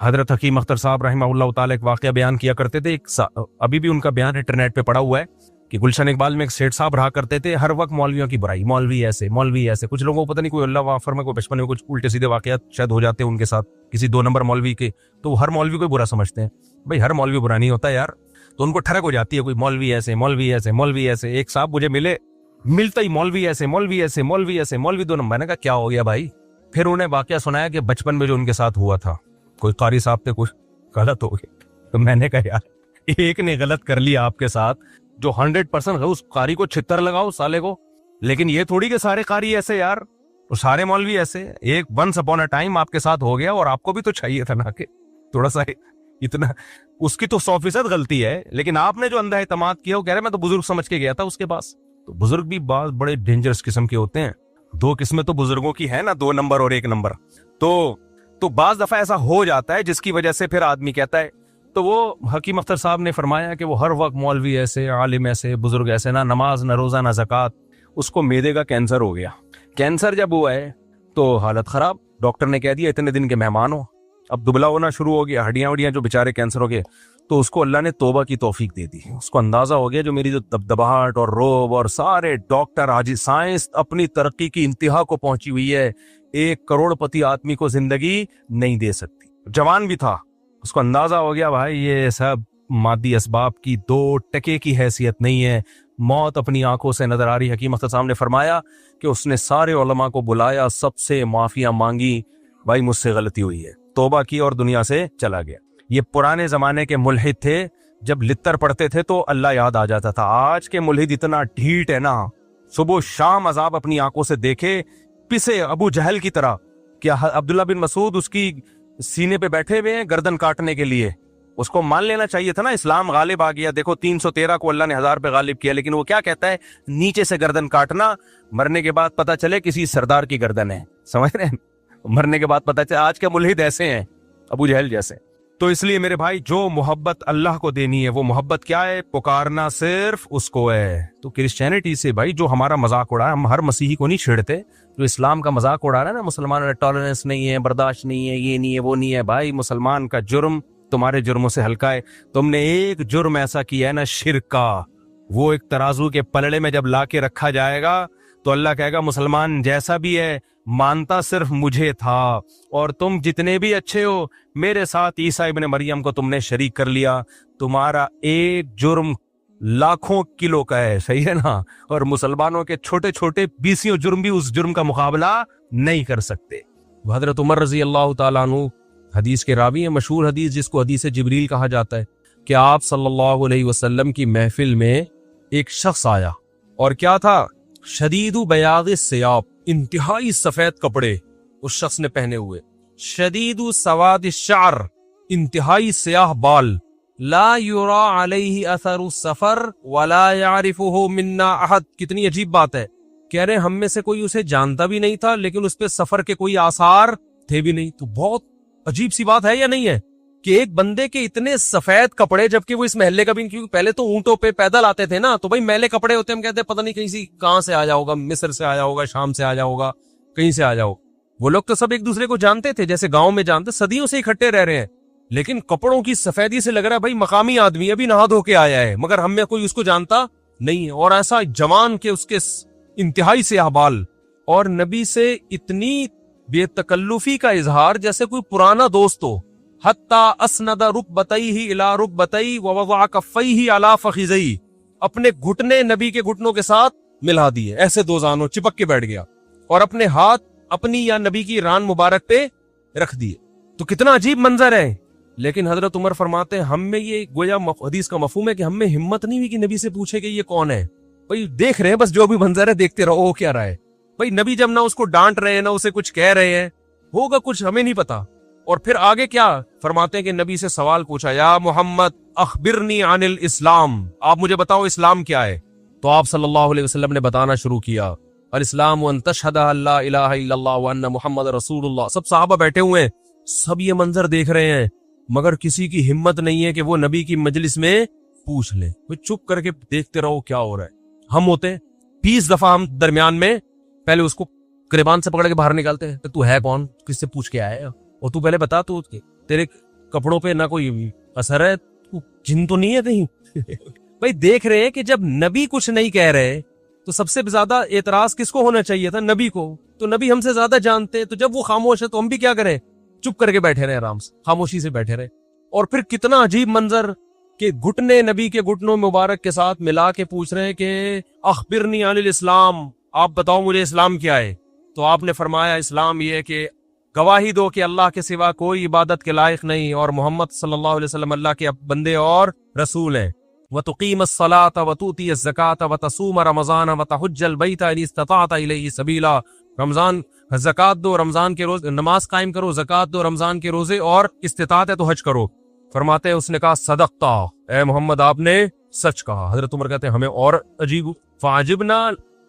Speaker 1: حضرت حکیم اختر صاحب رحمہ تعالی ایک واقعہ بیان کیا کرتے تھے، ابھی بھی ان کا بیان انٹرنیٹ پہ پڑا ہوا ہے کہ گلشن اقبال میں ایک سیٹھ صاحب رہا کرتے تھے، ہر وقت مولویوں کی برائی، مولوی ایسے. کچھ لوگوں کو پتہ نہیں، کوئی اللہ وافر میں کوئی بچپن میں کچھ الٹے سیدھے واقعات شاید ہو جاتے ہیں ان کے ساتھ کسی 2 نمبر مولوی کے، تو ہر مولوی کو برا سمجھتے ہیں. بھائی ہر مولوی برا نہیں ہوتا یار، تو ان کو ٹھڑک ہو جاتی ہے، کوئی مولوی ایسے. ایک صاحب مجھے ملتا ہی مولوی ایسے 2 نمبر. نے کہا کیا ہو گیا بھائی؟ پھر انہیں واقعہ سنایا کہ بچپن میں جو ان کے ساتھ ہوا تھا، کوئی قاری صاحب تھے، کچھ غلط ہو گیا. تو میں نے کہا یار ایک نے غلط کر لیا آپ کے ساتھ، جو 100% اس قاری کو چھتر لگاؤ سالے کو. لیکن یہ تھوڑی کہ سارے قاری ایسے یار، اور سارے مولوی ایسے. ایک ونس اپون اے ٹائم آپ کے ساتھ ہو گیا، اور آپ کو بھی تو چاہیے تھا نا کہ تھوڑا سا اتنا. اس کی تو 100% غلطی ہے، لیکن آپ نے جو اندھا اعتماد کیا، وہ کہہ رہے میں تو بزرگ سمجھ کے گیا تھا اس کے پاس. تو بزرگ بھی بعض بڑے ڈینجرس قسم کے ہوتے ہیں. 2 قسمیں تو بزرگوں کی ہے نا، 2 نمبر اور 1 نمبر. تو بعض دفعہ ایسا ہو جاتا ہے جس کی وجہ سے پھر آدمی کہتا ہے. تو وہ حکیم اختر صاحب نے فرمایا کہ وہ ہر وقت مولوی ایسے، عالم ایسے، بزرگ ایسے، نہ نماز نہ روزہ نہ زکوٰۃ. اس کو معدے کا کینسر ہو گیا. کینسر جب ہوا ہے تو حالت خراب. ڈاکٹر نے کہہ دیا اتنے دن کے مہمان ہو. اب دبلا ہونا شروع ہو گیا، ہڈیاں جو بیچارے کینسر ہو گئے. تو اس کو اللہ نے توبہ کی توفیق دے دی. اس کو اندازہ ہو گیا جو میری جو دبدباہٹ اور روب اور سارے ڈاکٹر آج سائنس اپنی ترقی کی انتہا کو پہنچی ہوئی ہے، 1 کروڑپتی آدمی کو زندگی نہیں دے سکتی. جوان بھی تھا. اس کو اندازہ ہو گیا بھائی یہ سب مادی اسباب کی 2 ٹکے کی حیثیت نہیں ہے. موت اپنی آنکھوں سے نظر آ رہی. حکیم اختر صاحب نے فرمایا کہ اس نے سارے علماء کو بلایا، سب سے معافیاں مانگی، بھائی مجھ سے غلطی ہوئی ہے، توبہ کی اور دنیا سے چلا گیا. یہ پرانے زمانے کے ملحد تھے، جب لتر پڑھتے تھے تو اللہ یاد آ جاتا تھا. آج کے ملحد اتنا ڈھیٹ ہے نا، صبح و شام عذاب اپنی آنکھوں سے دیکھے، پسے ابو جہل کی طرح. کیا عبداللہ بن مسعود اس کی سینے پہ بیٹھے ہوئے ہیں گردن کاٹنے کے لیے؟ اس کو مان لینا چاہیے تھا نا، اسلام غالب آ گیا. دیکھو 313 کو اللہ نے 1000 پہ غالب کیا، لیکن وہ کیا کہتا ہے؟ نیچے سے گردن کاٹنا، مرنے کے بعد پتا چلے کسی سردار کی گردن ہے. سمجھ رہے ہیں؟ مرنے کے بعد پتا چلے. آج کے ملحد ایسے ہیں، ابو جہل جیسے. تو اس لیے میرے بھائی جو محبت اللہ کو دینی ہے، وہ محبت کیا ہے؟ پکارنا صرف اس کو ہے. تو کرسچینٹی سے بھائی جو ہمارا مذاق اڑا ہے، ہم ہر مسیحی کو نہیں چھیڑتے. جو اسلام کا مذاق اڑا رہا ہے نا، مسلمانوں میں ٹالرنس نہیں ہے، برداشت نہیں ہے، یہ نہیں ہے، وہ نہیں ہے. بھائی مسلمان کا جرم تمہارے جرموں سے ہلکا ہے. تم نے ایک جرم ایسا کیا ہے نا، شرک کا، وہ ایک ترازو کے پلڑے میں جب لا کے رکھا جائے گا تو اللہ کہے گا مسلمان جیسا بھی ہے مانتا صرف مجھے تھا، اور تم جتنے بھی اچھے ہو میرے ساتھ عیسیٰ ابن مریم کو تم نے شریک کر لیا. تمہارا ایک جرم لاکھوں کلو کا ہے. صحیح ہے نا؟ اور مسلمانوں کے چھوٹے چھوٹے 20 جرم بھی اس جرم کا مقابلہ نہیں کر سکتے. حضرت عمر رضی اللہ تعالیٰ عنہ حدیث کے راوی ہیں، مشہور حدیث جس کو حدیث جبریل کہا جاتا ہے، کہ آپ صلی اللہ علیہ وسلم کی محفل میں ایک شخص آیا، اور کیا تھا؟ شدید بیاض الثیاب، انتہائی سفید کپڑے اس شخص نے پہنے ہوئے. شدید سواد الشعر، انتہائی سیاہ بال. لا یرا علیہ اثر السفر ولا یعرفہ منا احد. کتنی عجیب بات ہے. کہہ رہے ہم میں سے کوئی اسے جانتا بھی نہیں تھا، لیکن اس پہ سفر کے کوئی آثار تھے بھی نہیں. تو بہت عجیب سی بات ہے یا نہیں ہے کہ ایک بندے کے اتنے سفید کپڑے، جبکہ وہ اس محلے کا بھی، کیونکہ پہلے تو اونٹوں پہ پیدل آتے تھے نا، تو بھائی میلے کپڑے ہوتے ہیں. ہم کہتے ہیں پتہ نہیں کہیں سے کہاں سے آیا ہوگا، مصر سے آیا ہوگا، شام سے آیا ہوگا، کہیں سے آیا ہو. وہ لوگ تو سب ایک دوسرے کو جانتے تھے، جیسے گاؤں میں جانتے، صدیوں سے اکٹھے رہ رہے ہیں. لیکن کپڑوں کی سفیدی سے لگ رہا ہے بھائی مقامی آدمی ابھی نہا دھو کے آیا ہے، مگر ہم میں کوئی اس کو جانتا نہیں ہے. اور ایسا جوان کہ اس کے انتہائی سیاہ بال، اور نبی سے اتنی بے تکلفی کا اظہار جیسے کوئی پرانا دوست ہو. حتی اسند رکبتیہ الی رکبتیہ ووضع کفیہ علی فخذیہ، اپنے گھٹنے نبی کے گھٹنوں کے ساتھ ملا دیے، ایسے 2 زانوں چپک کے بیٹھ گیا، اور اپنے ہاتھ اپنی یا نبی کی ران مبارک پہ رکھ دیے. تو کتنا عجیب منظر ہے. لیکن حضرت عمر فرماتے ہیں ہم میں یہ گویا حدیث کا مفہوم ہے کہ ہم میں ہمت نہیں ہوئی کہ نبی سے پوچھے کہ یہ کون ہے. بھائی دیکھ رہے ہیں بس جو بھی منظر ہے دیکھتے رہو، ہو کیا رہا ہے. بھائی نبی جب نہ اس کو ڈانٹ رہے ہیں نہ اسے کچھ کہہ رہے ہیں، ہوگا کچھ ہمیں نہیں پتا. اور پھر آگے کیا فرماتے ہیں کہ نبی سے سوال پوچھا، یا محمد اخبرنی عن الاسلام، آپ مجھے بتاؤ اسلام کیا ہے. تو آپ صلی اللہ علیہ وسلم نے بتانا شروع کیا، الاسلام ان تشہد ان لا الہ الا اللہ وان محمد رسول اللہ. سب صحابہ بیٹھے ہوئے ہیں، سب یہ منظر دیکھ رہے ہیں، مگر کسی کی ہمت نہیں ہے کہ وہ نبی کی مجلس میں پوچھ لے. چپ کر کے دیکھتے رہو کیا ہو رہا ہے. ہم ہوتے 20 دفعہ ہم درمیان میں پہلے اس کو گریبان سے پکڑ کے باہر نکالتے ہیں، تو ہے کون، کس سے پوچھ کے آیا ہے، اور تو پہلے بتا تو تیرے
Speaker 2: کپڑوں پہ نہ کوئی اثر ہے, جن تو نہیں ہے کہیں. بھائی دیکھ رہے ہیں کہ جب نبی کچھ نہیں کہہ رہے تو سب سے زیادہ اعتراض کس کو ہونا چاہیے تھا؟ نبی کو. تو نبی ہم سے زیادہ جانتے, تو جب وہ خاموش ہے تو ہم بھی کیا کریں؟ چپ کر کے بیٹھے رہے, آرام سے خاموشی سے بیٹھے رہے. اور پھر کتنا عجیب منظر کہ گھٹنے نبی کے گھٹنوں مبارک کے ساتھ ملا کے پوچھ رہے ہیں کہ اخبرنی عن الاسلام, آپ بتاؤ مجھے اسلام کیا ہے. تو آپ نے فرمایا اسلام یہ ہے کہ گواہی دو کہ اللہ کے سوا کوئی عبادت کے لائق نہیں اور محمد صلی اللہ علیہ وسلم اللہ کے بندے اور رسول ہیں. وَتُقِيمَ الصَّلَاةَ وَتُؤْتِيَ الزَّكَاةَ وَتَصُومَ رَمَضَانَ وَتَحُجَّ الْبَيْتَ إِنِ اسْتَطَعْتَ إِلَيْهِ سَبِيلًا. رمضان زکات دو, رمضان کے روز نماز قائم کرو, زکات دو, رمضان کے روزے, اور استطاعت ہے تو حج کرو. فرماتے ہیں اس نے کہا صدقتا, اے محمد آپ نے سچ کہا. حضرت عمر کہتے ہیں ہمیں اور عجیب, فعجبنا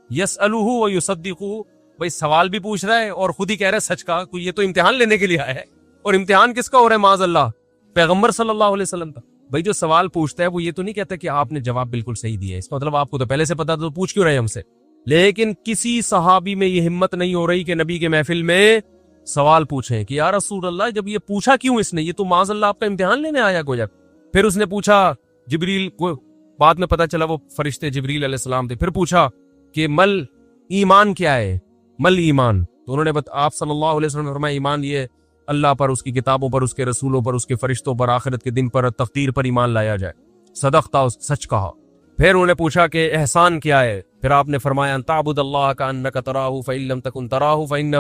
Speaker 2: یسألہ ویصدقہ. بھئی سوال بھی پوچھ رہا ہے اور خود ہی کہہ رہا ہے سچ کہا. کوئی یہ تو امتحان لینے کے لیے آیا ہے, اور امتحان کس کا ہو رہا ہے؟ معاذ اللہ پیغمبر صلی اللہ علیہ وسلم کا. بھئی جو سوال پوچھتا ہے وہ یہ تو نہیں کہتا کہ آپ نے جواب بالکل صحیح دیا ہے, اس کا مطلب آپ کو تو پہلے سے پتا تو پوچھ کیوں رہے ہم سے. لیکن کسی صحابی میں یہ ہمت نہیں ہو رہی کہ نبی کے محفل میں سوال پوچھیں کہ یا رسول اللہ جب یہ پوچھا کیوں اس نے, یہ تو معاذ اللہ آپ کا امتحان لینے آیا گویا. پھر اس نے پوچھا جبریل کو, بعد میں پتا چلا وہ فرشتے جبریل علیہ السلام تھے. پھر پوچھا کہ مل ایمان کیا ہے, مل ایمان. تو انہوں نے آپ صلی اللہ علیہ وسلم نے فرمایا ایمان یہ اللہ پر, اس کی کتابوں پر, اس کے رسولوں پر, اس کے فرشتوں پر, آخرت کے دن پر, تقدیر پر ایمان لایا جائے. صدقتا, سچ کہا. پھر انہوں نے پوچھا کہ احسان کیا ہے, پھر آپ نے فرمایا ان تعبد اللہ کانک تراہ فإن لم تکن تراہ فإنہ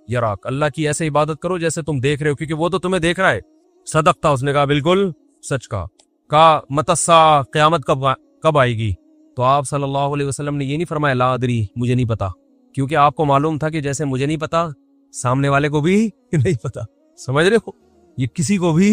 Speaker 2: یراک. اللہ کی ایسے عبادت کرو جیسے تم دیکھ رہے ہو, کیونکہ وہ تو تمہیں دیکھ رہا ہے. صدقتا, اس نے کہا بالکل سچ کہا متسا, قیامت کب آئے گی؟ تو آپ صلی اللہ علیہ وسلم نے یہ نہیں فرمایا لا ادری, مجھے نہیں پتا, کیونکہ آپ کو معلوم تھا کہ جیسے مجھے نہیں پتا سامنے والے کو بھی نہیں پتا. سمجھ رہے ہو, یہ کسی کو بھی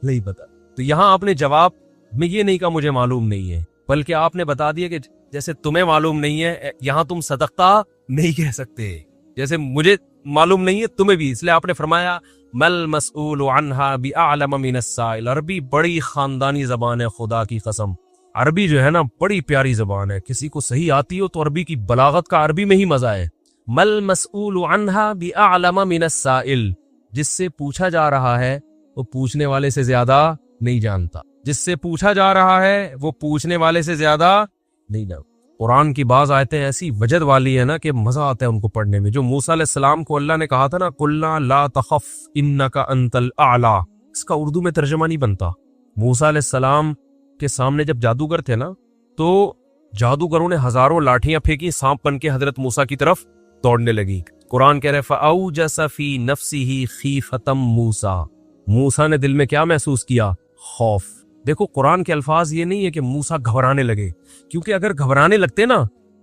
Speaker 2: نہیں پتا. تو یہاں آپ نے جواب میں یہ نہیں کہا مجھے معلوم نہیں ہے, بلکہ آپ نے بتا دیا کہ جیسے تمہیں معلوم نہیں ہے, یہاں تم صدقتا نہیں کہہ سکتے, جیسے مجھے معلوم نہیں ہے تمہیں بھی. اس لیے آپ نے فرمایا مل مسئول عنہا بأعلم من السائل. عربی بڑی خاندانی زبان ہے, خدا کی قسم. عربی جو ہے نا بڑی پیاری زبان ہے, کسی کو صحیح آتی ہو تو عربی کی بلاغت کا عربی میں ہی مزہ ہے. مل مسئول عنہا بأعلم من السائل, جس سے پوچھا جا رہا ہے وہ پوچھنے والے سے زیادہ نہیں جانتا. جس سے پوچھا جا رہا ہے وہ پوچھنے والے سے زیادہ نہیں جانتا. قرآن کی بعض آیتیں ایسی وجد والی ہے نا کہ مزہ آتا ہے ان کو پڑھنے میں. جو موسیٰ علیہ السلام کو اللہ نے کہا تھا نا قلنا لا تخف انک انت الاعلی, اس کا اردو میں ترجمہ نہیں بنتا. موسیٰ علیہ السلام کے سامنے جب جادوگر تھے نا تو جادوگروں نے ہزاروں لاٹھیاں پھینکی, سانپ بن کے حضرت موسیٰ کی طرف دوڑنے لگی. قرآن کہہ رہے فأوجس فی نفسہ خیفۃ موسیٰ, موسیٰ نے دل میں کیا محسوس کیا؟ خوف. دیکھو قرآن کے الفاظ یہ نہیں ہے کہ موسیٰ گھبرانے لگے, کیونکہ اگر گھبرانے لگتے نا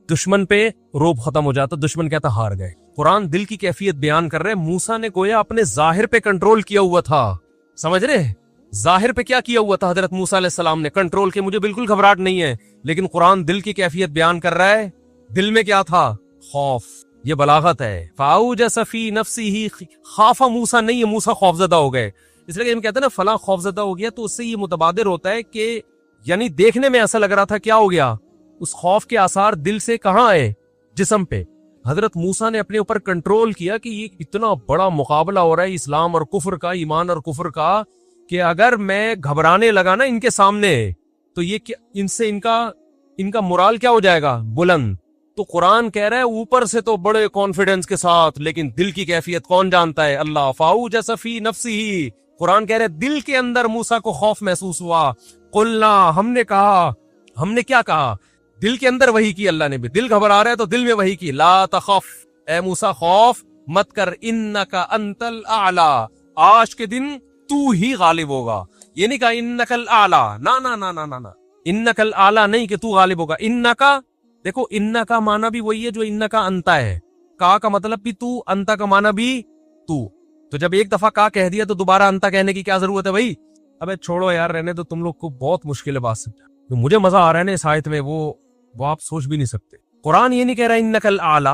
Speaker 2: دشمن پہ روب ختم ہو جاتا, دشمن کہتا ہار گئے. قرآن دل کی کیفیت بیان کر رہے, موسیٰ نے گویا اپنے ظاہر پہ کنٹرول کیا ہوا تھا. سمجھ رہے, ظاہر پہ کیا کیا ہوا تھا حضرت موسیٰ علیہ السلام نے؟ کنٹرول کے مجھے بالکل گھبراہٹ نہیں ہے. لیکن قرآن دل کی کیفیت بیان کر رہا ہے, دل میں کیا تھا؟ خوف. یہ بلاغت ہے. فاوجس فی نفسہ, خاف موسیٰ نہیں ہے, موسیٰ خوفزدہ ہو گئے. اس لیے کہ ہم کہتے ہیں نا فلاں خوفزدہ ہو گیا, تو اس سے یہ متبادر ہوتا ہے کہ یعنی دیکھنے میں ایسا لگ رہا تھا کیا ہو گیا, اس خوف کے آثار دل سے کہاں آئے؟ جسم پہ. حضرت موسیٰ نے اپنے اوپر کنٹرول کیا کہ یہ اتنا بڑا مقابلہ ہو رہا ہے اسلام اور کفر کا, ایمان اور کفر کا, کہ اگر میں گھبرانے لگا نا ان کے سامنے تو یہ ان سے ان کا مورال کیا ہو جائے گا؟ بلند. تو قرآن کہہ رہا ہے اوپر سے تو بڑے کانفیڈنس کے ساتھ, لیکن دل کی کیفیت کون جانتا ہے؟ اللہ. فاوجس فی نفسہ, قرآن کہہ رہے دل کے اندر موسیٰ کو خوف محسوس ہوا. قلنا, ہم نے کہا, ہم نے کیا کہا؟ دل کے اندر وحی کی اللہ نے بھی. دل گھبرا رہا ہے تو دل میں وحی کی, لا تخف, اے موسیٰ خوف مت کر, انک انت الاعلی, آج کے دن تو ہی غالب ہوگا. یہ نہیں کہا انک الاعلی, نا نا نا نا نا, انک الاعلی نہیں کہ تو غالب ہوگا. انکا, دیکھو انکا معنی بھی وہی ہے جو انکا انتا ہے. کا مطلب بھی تو, انتا کا معنی بھی تو. تو جب ایک دفعہ کا کہہ دیا تو دوبارہ انتا کہنے کی کیا ضرورت ہے بھائی؟ ابے چھوڑو یار, رہنے تو, تم لوگ کو بہت مشکل ہے بات سمجھنا. جو مجھے مزہ آ رہا ہے نا اس آیت میں وہ آپ سوچ بھی نہیں سکتے. قرآن یہ نہیں کہہ رہا انک الاعلی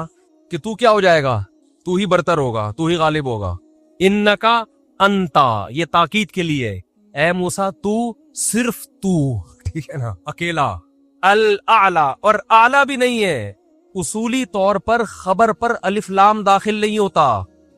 Speaker 2: کہ تو کیا ہو جائے گا, تو ہی برتر ہوگا, تو ہی غالب ہوگا. انکا انتا, یہ تاکید کے لیے, اے موسیٰ تو, صرف تو, ٹھیک ہے نا, اکیلا. الاعلی, اور اعلی بھی نہیں ہے. اصولی طور پر خبر پر الف لام داخل نہیں ہوتا.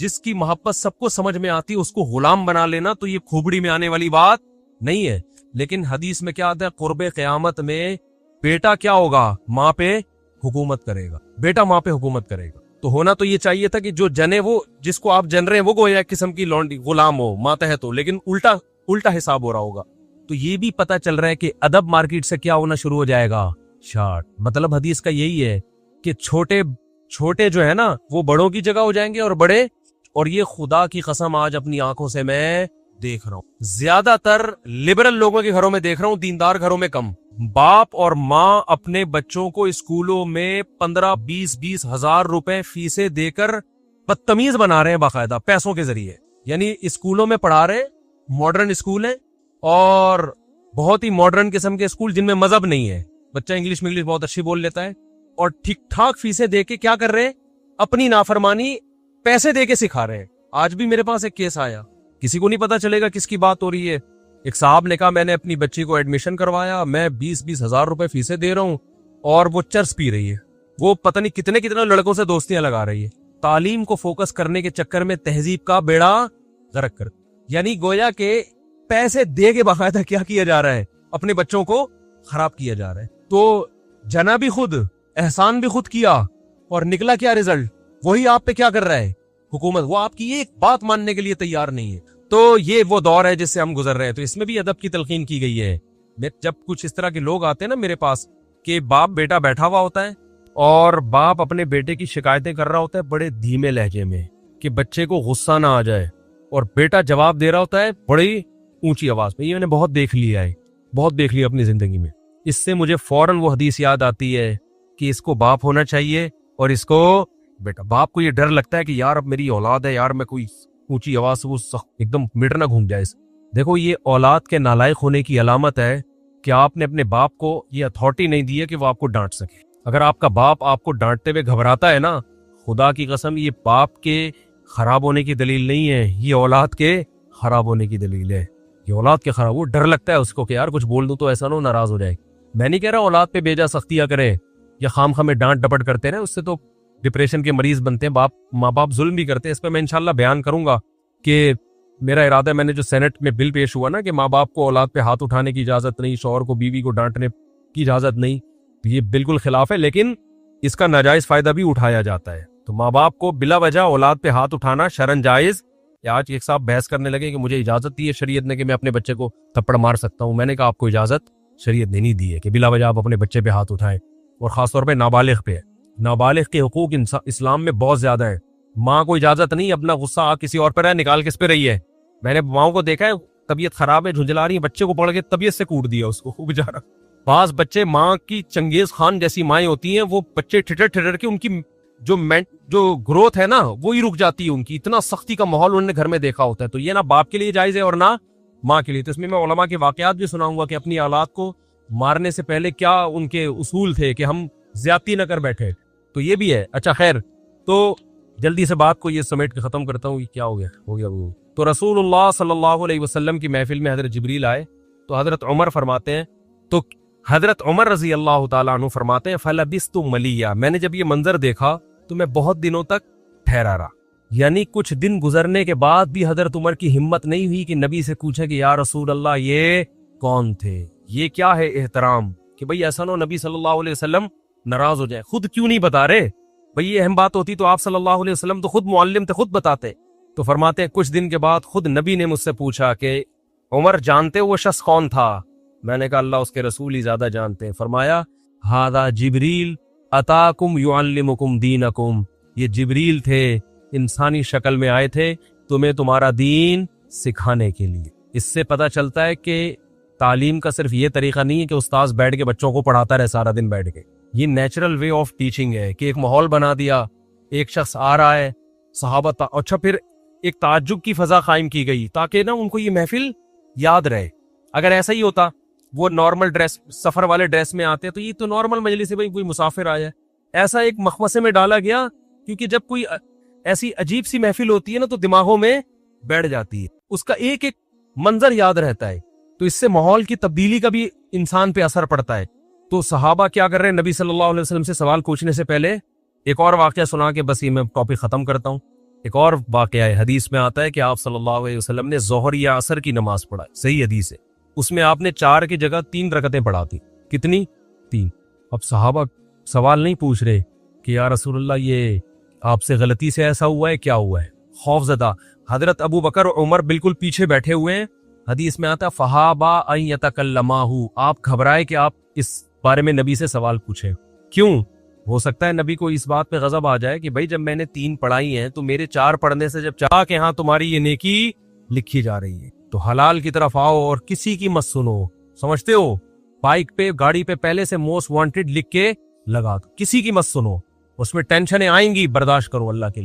Speaker 2: جس کی محبت سب کو سمجھ میں آتی ہے اس کو غلام بنا لینا تو یہ کھوپڑی میں آنے والی بات نہیں ہے. لیکن حدیث میں کیا آتا ہے, قرب قیامت میں بیٹا کیا ہوگا, ماں پہ حکومت کرے گا, بیٹا ماں پہ حکومت کرے گا. تو ہونا تو یہ چاہیے تھا کہ جو جنے وہ جس کو آپ جن رہے ہیں وہ گویا ایک قسم کی لونڈی غلام ہو, ماتحت ہو, لیکن الٹا حساب ہو رہا ہوگا. تو یہ بھی پتہ چل رہا ہے کہ ادب مارکیٹ سے کیا ہونا شروع ہو جائے گا, شارٹ. مطلب حدیث کا یہی ہے کہ چھوٹے جو ہے نا وہ بڑوں کی جگہ ہو جائیں گے اور بڑے, اور یہ خدا کی قسم آج اپنی آنکھوں سے میں دیکھ رہا ہوں, زیادہ تر لبرل لوگوں کے گھروں میں دیکھ رہا ہوں, دیندار گھروں میں کم. باپ اور ماں اپنے بچوں کو اسکولوں میں 15-20 ہزار روپے فیسیں دے کر بدتمیز بنا رہے ہیں باقاعدہ پیسوں کے ذریعے. یعنی اسکولوں میں پڑھا رہے, ماڈرن اسکول ہیں اور بہت ہی ماڈرن قسم کے اسکول جن میں مذہب نہیں ہے, بچہ انگلش بہت اچھی بول لیتا ہے, اور ٹھیک ٹھاک فیسیں دے کے کیا کر رہے ہیں, اپنی نافرمانی پیسے دے کے سکھا رہے ہیں. آج بھی میرے پاس ایک کیس آیا, کسی کو نہیں پتا چلے گا کس کی بات ہو رہی ہے. ایک صاحب نے کہا میں نے اپنی بچی کو ایڈمیشن کروایا, میں 20 ہزار روپے فیسیں دے رہا ہوں اور وہ چرس پی رہی ہے, وہ پتہ نہیں کتنے لڑکوں سے دوستیاں لگا رہی ہے. تعلیم کو فوکس کرنے کے چکر میں تہذیب کا بیڑا غرق کر, یعنی گویا کہ پیسے دے کے باقاعدہ کیا کیا جا رہا ہے, اپنے بچوں کو خراب کیا جا رہا ہے. تو جنا بھی خود, احسان بھی خود کیا, اور نکلا کیا رزلٹ, وہی آپ پہ کیا کر رہا ہے حکومت, وہ آپ کی ایک بات ماننے کے لیے تیار نہیں ہے. تو یہ وہ دور ہے جس سے ہم گزر رہے ہیں. تو اس میں بھی ادب کی تلقین کی گئی ہے. جب کچھ اس طرح کے لوگ آتے ہیں نا میرے پاس کہ باپ بیٹا بیٹھا ہوا ہوتا ہے اور باپ اپنے بیٹے کی شکایتیں کر رہا ہوتا ہے بڑے دھیمے لہجے میں کہ بچے کو غصہ نہ آ جائے, اور بیٹا جواب دے رہا ہوتا ہے بڑی اونچی آواز میں. یہ میں نے بہت دیکھ لیا اپنی زندگی میں. اس سے مجھے فوراً وہ حدیث یاد آتی ہے کہ اس کو باپ ہونا چاہیے اور اس کو بیٹا. باپ کو یہ ڈر لگتا ہے کہ یار اب میری اولاد ہے, یار میں کوئی اونچی آواز سے وہ ایک دم میٹر نہ گھوم جائے. دیکھو یہ اولاد کے نالائق ہونے کی علامت ہے کہ آپ نے اپنے باپ کو یہ اتھارٹی نہیں دی ہے کہ وہ آپ کو ڈانٹ سکے. اگر آپ کا باپ آپ کو ڈانٹتے ہوئے گھبراتا ہے نا, خدا کی قسم یہ باپ کے خراب ہونے کی دلیل نہیں ہے, یہ اولاد کے خراب ہونے کی دلیل ہے. یہ اولاد کے خراب, وہ ڈر لگتا ہے اس کو کہ یار کچھ بول دوں تو ایسا نہ ہو ناراض ہو جائے. میں نہیں کہہ رہا اولاد پہ بیجا سختیاں کرے یا خام خامے ڈانٹ ڈپٹ کرتے رہے, اس سے تو ڈپریشن کے مریض بنتے ہیں. ماں باپ ظلم بھی کرتے ہیں. اس پہ میں انشاءاللہ بیان کروں گا کہ میرا ارادہ ہے, میں نے جو سینٹ میں بل پیش ہوا نا کہ ماں باپ کو اولاد پہ ہاتھ اٹھانے کی اجازت نہیں, شوہر کو بیوی کو ڈانٹنے کی اجازت نہیں, یہ بالکل خلاف ہے, لیکن اس کا ناجائز فائدہ بھی اٹھایا جاتا ہے. تو ماں باپ کو بلا وجہ اولاد پہ ہاتھ اٹھانا شرعن جائز. آج ایک صاحب بحث کرنے لگے کہ مجھے اجازت دی ہے شریعت نے کہ میں اپنے بچے کو تھپڑ مار سکتا ہوں. میں نے کہا آپ کو اجازت شریعت نے نہیں دی ہے کہ بلا وجہ آپ اپنے بچے پہ ہاتھ اٹھائیں, اور خاص طور پہ نابالغ پہ. نابالغ کے حقوق اسلام میں بہت زیادہ ہیں. ماں کو اجازت نہیں اپنا غصہ کسی اور پہ نکال کس پہ رہی ہے. میں نے ماؤں کو دیکھا ہے طبیعت خراب ہے, جھنجلا رہی ہے, بچے کو پڑھ کے طبیعت سے کوٹ دیا اس کو بیچارہ. بعض بچے ماں کی چنگیز خان جیسی مائیں ہوتی ہیں, وہ بچے ٹھٹر کے ان کی جو گروتھ ہے نا وہی رک جاتی ہے ان کی. اتنا سختی کا ماحول انہوں نے گھر میں دیکھا ہوتا ہے. تو یہ نہ باپ کے لیے جائز ہے اور نہ ماں کے لیے. تو اس میں علماء کے واقعات بھی سناؤں گا کہ اپنی اولاد کو مارنے سے پہلے کیا ان کے اصول تھے کہ ہم زیادتی نہ کر بیٹھے. تو یہ بھی ہے. اچھا خیر, تو جلدی سے بات کو یہ سمیٹ کے ختم کرتا ہوں. یہ کیا ہو گیا وہ. تو رسول اللہ صلی اللہ علیہ وسلم کی محفل میں حضرت جبریل آئے تو حضرت عمر فرماتے ہیں, تو حضرت عمر رضی اللہ تعالیٰ عنہ فرماتے ہیں فلبثت ملیہ, میں نے جب یہ منظر دیکھا تو میں بہت دنوں تک ٹھہرا رہا. یعنی کچھ دن گزرنے کے بعد بھی حضرت عمر کی ہمت نہیں ہوئی کہ نبی سے پوچھے کہ یا رسول اللہ یہ کون تھے, یہ کیا ہے احترام, کہ بھئی ایسا نہ نبی صلی اللہ علیہ وسلم ناراض ہو جائے. خود کیوں نہیں بتا رہے بھئی, یہ اہم بات ہوتی تو آپ صلی اللہ علیہ وسلم تو خود معلم تھے, خود بتاتے. تو فرماتے ہیں کچھ دن کے بعد خود نبی نے مجھ سے پوچھا کہ عمر جانتے وہ شخص کون تھا؟ میں نے کہا اللہ اس کے رسول ہی زیادہ جانتے ہیں. فرمایا ھذا جبریل اتاکم یعلمکم دینکم, یہ جبریل تھے, انسانی شکل میں آئے تھے تمہیں تمہارا دین سکھانے کے لیے. اس سے پتہ چلتا ہے کہ تعلیم کا صرف یہ طریقہ نہیں ہے کہ استاذ بیٹھ کے بچوں کو پڑھاتا رہے سارا دن بیٹھ کے. یہ نیچرل وے آف ٹیچنگ ہے کہ ایک ماحول بنا دیا, ایک شخص آ رہا ہے, صحابہ اچھا پھر ایک تعجب کی فضا قائم کی گئی تاکہ نا ان کو یہ محفل یاد رہے. اگر ایسا ہی ہوتا وہ نارمل ڈریس سفر والے ڈریس میں آتے تو یہ تو نارمل مجلس ہے, بھائی کوئی مسافر آیا. ایسا ایک مخمصے میں ڈالا گیا کیونکہ جب کوئی ایسی عجیب سی محفل ہوتی ہے نا تو دماغوں میں بیٹھ جاتی ہے, اس کا ایک ایک منظر یاد رہتا ہے. تو اس سے ماحول کی تبدیلی کا بھی انسان پہ اثر پڑتا ہے. تو صحابہ کیا کر رہے ہیں, نبی صلی اللہ علیہ وسلم سے سوال پوچھنے سے پہلے ایک اور واقعہ سنا کے بس یہ میں ٹاپک ختم کرتا ہوں. ایک اور واقعہ ہے، حدیث میں آتا ہے کہ آپ صلی اللہ علیہ وسلم نے ظہر یا عصر کی نماز پڑھائی، صحیح حدیث ہے، اس میں آپ نے 4 کی جگہ 3 رکعتیں پڑھا تھی. کتنی؟ 3. اب صحابہ سوال نہیں پوچھ رہے کہ یا رسول اللہ یہ آپ سے غلطی سے ایسا ہوا ہے، کیا ہوا ہے؟ خوف زدہ. حضرت ابو بکر عمر بالکل پیچھے بیٹھے ہوئے ہیں. حدیث میں آتا فہابا ان یتکلماہ، آپ گھبرائے کہ آپ اس بارے میں نبی سے سوال پوچھیں. کیوں؟ ہو سکتا ہے نبی کو اس بات پہ غضب آ جائے کہ بھائی جب میں نے 3 پڑھائی ہیں تو میرے 4 پڑھنے سے جب چاہ کہ ہاں تمہاری یہ نیکی لکھی جا رہی ہے تو حلال کی طرف آؤ اور کسی کی مت سنو. سمجھتے ہو؟ بائک پہ گاڑی پہ پہلے سے موسٹ وانٹڈ لکھ کے لگا دو، کسی کی مت سنو، اس میں ٹینشنیں آئیں گی، برداشت کرو اللہ کے لیے.